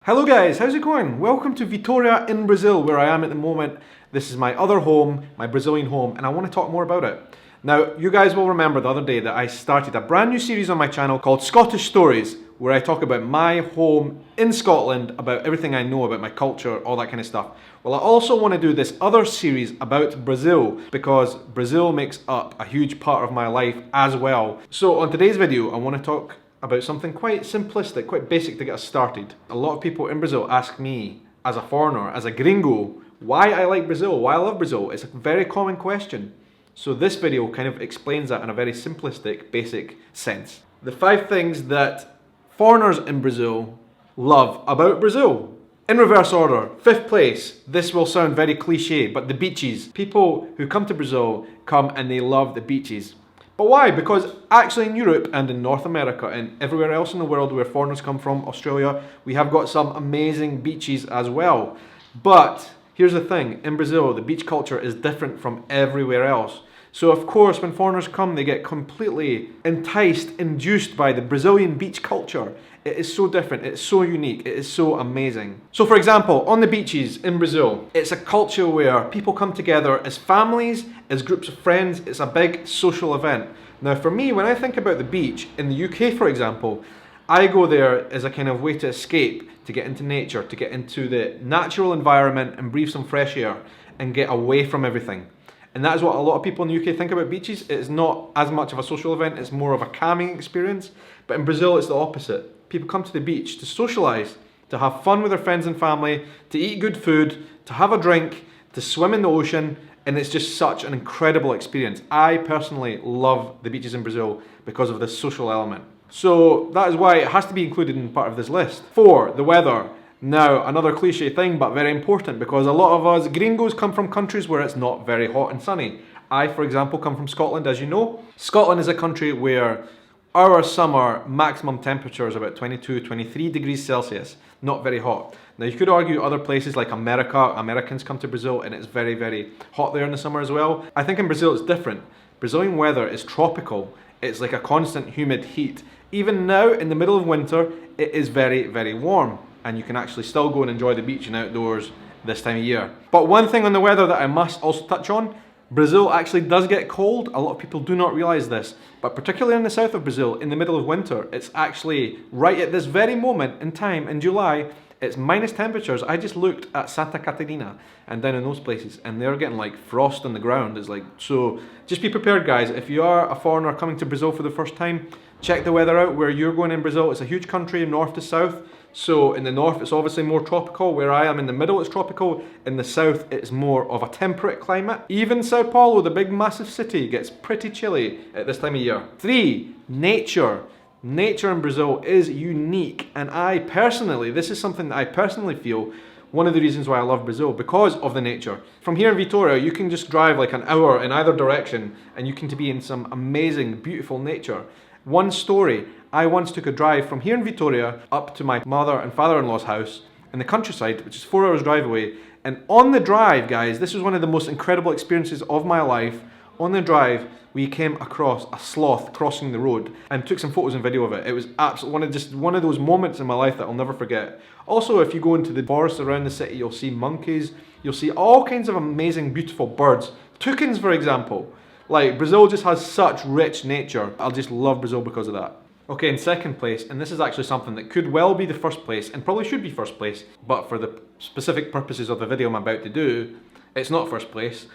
Hello guys, how's it going? Welcome to Vitória in Brazil, where I am at the moment. This is my other home, my Brazilian home, and I want to talk more about it. Now, you guys will remember the other day that I started a brand new series on my channel called Scottish Stories, where I talk about my home in Scotland, about everything I know about my culture, all that kind of stuff. Well, I also want to do this other series about Brazil, because Brazil makes up a huge part of my life as well. So on today's video, I want to talk about something quite simplistic, quite basic to get us started. A lot of people in Brazil ask me, as a foreigner, as a gringo, why I like Brazil, why I love Brazil. It's a very common question. So this video kind of explains that in a very simplistic, basic sense. The 5 things that foreigners in Brazil love about Brazil. In reverse order, 5th place, this will sound very cliche, but the beaches. People who come to Brazil come and they love the beaches. But why? Because actually in Europe and in North America and everywhere else in the world where foreigners come from, Australia, we have got some amazing beaches as well. But here's the thing, in Brazil, the beach culture is different from everywhere else. So of course, when foreigners come, they get completely enticed, induced by the Brazilian beach culture. It is so different, it's so unique, it is so amazing. So for example, on the beaches in Brazil, it's a culture where people come together as families, as groups of friends. It's a big social event. Now for me, when I think about the beach, in the UK for example, I go there as a kind of way to escape, to get into nature, to get into the natural environment and breathe some fresh air and get away from everything. And that is what a lot of people in the UK think about beaches. It's not as much of a social event, it's more of a calming experience. But in Brazil, it's the opposite. People come to the beach to socialise, to have fun with their friends and family, to eat good food, to have a drink, to swim in the ocean, and it's just such an incredible experience. I personally love the beaches in Brazil because of this social element. So that is why it has to be included in part of this list. 4, the weather. Now, another cliche thing, but very important, because a lot of us gringos come from countries where it's not very hot and sunny. I, for example, come from Scotland, as you know. Scotland is a country where our summer maximum temperature is about 22, 23 degrees Celsius, not very hot. Now, you could argue other places like America, Americans come to Brazil and it's very, very hot there in the summer as well. I think in Brazil it's different. Brazilian weather is tropical. It's like a constant humid heat. Even now, in the middle of winter, it is very, very warm. And you can actually still go and enjoy the beach and outdoors this time of year. But one thing on the weather that I must also touch on, Brazil actually does get cold. A lot of people do not realise this, but particularly in the south of Brazil, in the middle of winter, it's actually right at this very moment in time, in July, it's minus temperatures. I just looked at Santa Catarina and down in those places, and they're getting like frost on the ground. It's like, so just be prepared guys. If you are a foreigner coming to Brazil for the first time, check the weather out where you're going in Brazil. It's a huge country, north to south. So in the north it's obviously more tropical. Where I am in the middle it's tropical. In the south it's more of a temperate climate. Even Sao Paulo, the big massive city, gets pretty chilly at this time of year. 3, nature. Nature in Brazil is unique, and I personally, this is something that I personally feel one of the reasons why I love Brazil, because of the nature. From here in Vitória, you can just drive like an hour in either direction and you can be in some amazing, beautiful nature. One story, I once took a drive from here in Vitória up to my mother and father-in-law's house in the countryside, which is 4 hours drive away. And on the drive, guys, this was one of the most incredible experiences of my life. On the drive, we came across a sloth crossing the road and took some photos and video of it. It was absolutely one of those moments in my life that I'll never forget. Also, if you go into the forests around the city, you'll see monkeys, you'll see all kinds of amazing, beautiful birds. Toucans, for example. Like, Brazil just has such rich nature. I'll just love Brazil because of that. Okay, in 2nd place, and this is actually something that could well be the 1st place, and probably should be 1st place, but for the specific purposes of the video I'm about to do, it's not 1st place.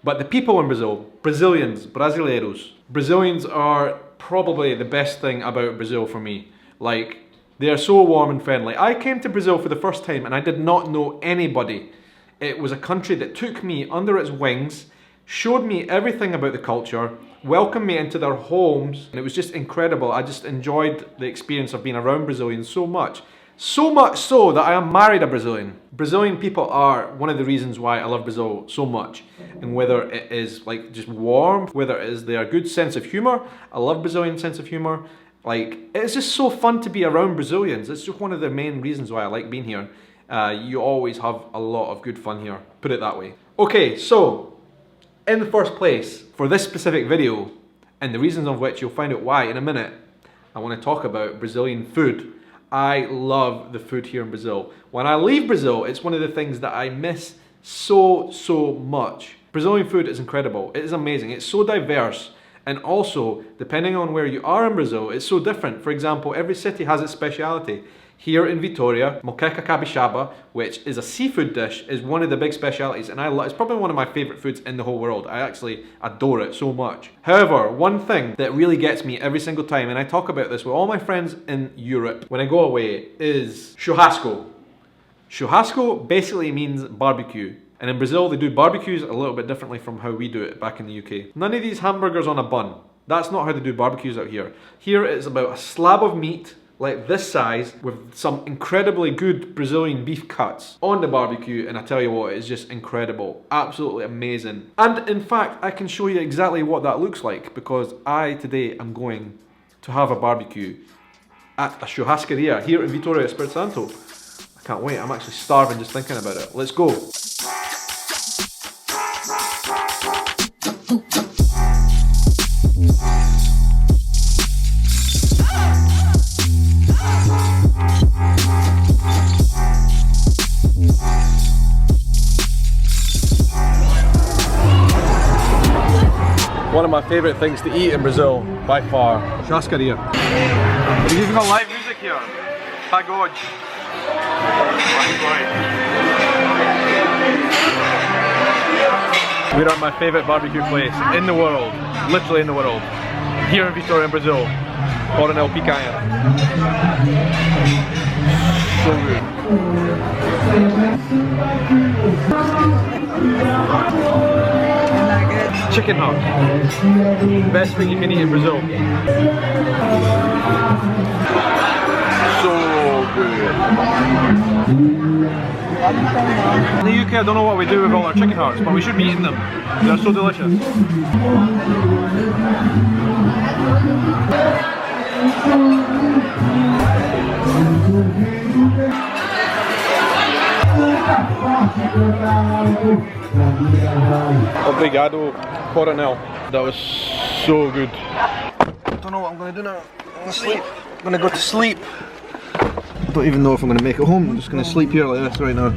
But the people in Brazil, Brazilians, Brasileiros. Brazilians are probably the best thing about Brazil for me. Like, they are so warm and friendly. I came to Brazil for the first time and I did not know anybody. It was a country that took me under its wings, showed me everything about the culture, welcomed me into their homes, and it was just incredible. I just enjoyed the experience of being around Brazilians so much. So much so that I am married a Brazilian. Brazilian people are one of the reasons why I love Brazil so much. And whether it is like just warm, whether it is their good sense of humor, I love Brazilian sense of humor. Like, it's just so fun to be around Brazilians. It's just one of the main reasons why I like being here. You always have a lot of good fun here, put it that way. Okay, so in the 1st place for this specific video, and the reasons of which you'll find out why in a minute, I want to talk about Brazilian food. I love the food here in Brazil. When I leave Brazil, it's one of the things that I miss so much. Brazilian food is incredible. It is amazing. It's so diverse. And also, depending on where you are in Brazil, it's so different. For example, every city has its speciality. Here in Vitoria, moqueca capixaba, which is a seafood dish, is one of the big specialities, and it's probably one of my favorite foods in the whole world. I actually adore it so much. However, one thing that really gets me every single time, and I talk about this with all my friends in Europe when I go away, is churrasco. Churrasco basically means barbecue. And in Brazil, they do barbecues a little bit differently from how we do it back in the UK. None of these hamburgers on a bun. That's not how they do barbecues out here. Here it's about a slab of meat, like this size, with some incredibly good Brazilian beef cuts on the barbecue, and I tell you what, it's just incredible. Absolutely amazing. And in fact, I can show you exactly what that looks like, because I today am going to have a barbecue at a churrascaria here in Vitoria, Espírito Santo. I can't wait, I'm actually starving just thinking about it. Let's go. One of my favourite things to eat in Brazil, by far. Churrascaria. We've even got live music here. Pagode. We're at my favourite barbecue place in the world, literally in the world. Here in Vitoria, in Brazil. Coronel Picanha. So good. Chicken hot. Best thing you can eat in Brazil. So good. In the UK, I don't know what we do with all our chicken hearts, but we should be eating them. They're so delicious. Obrigado, Coronel. That was so good. I don't know what I'm going to do now. I'm going to sleep. I'm going to go to sleep. I don't even know if I'm going to make it home. I'm just going to sleep here like this right now.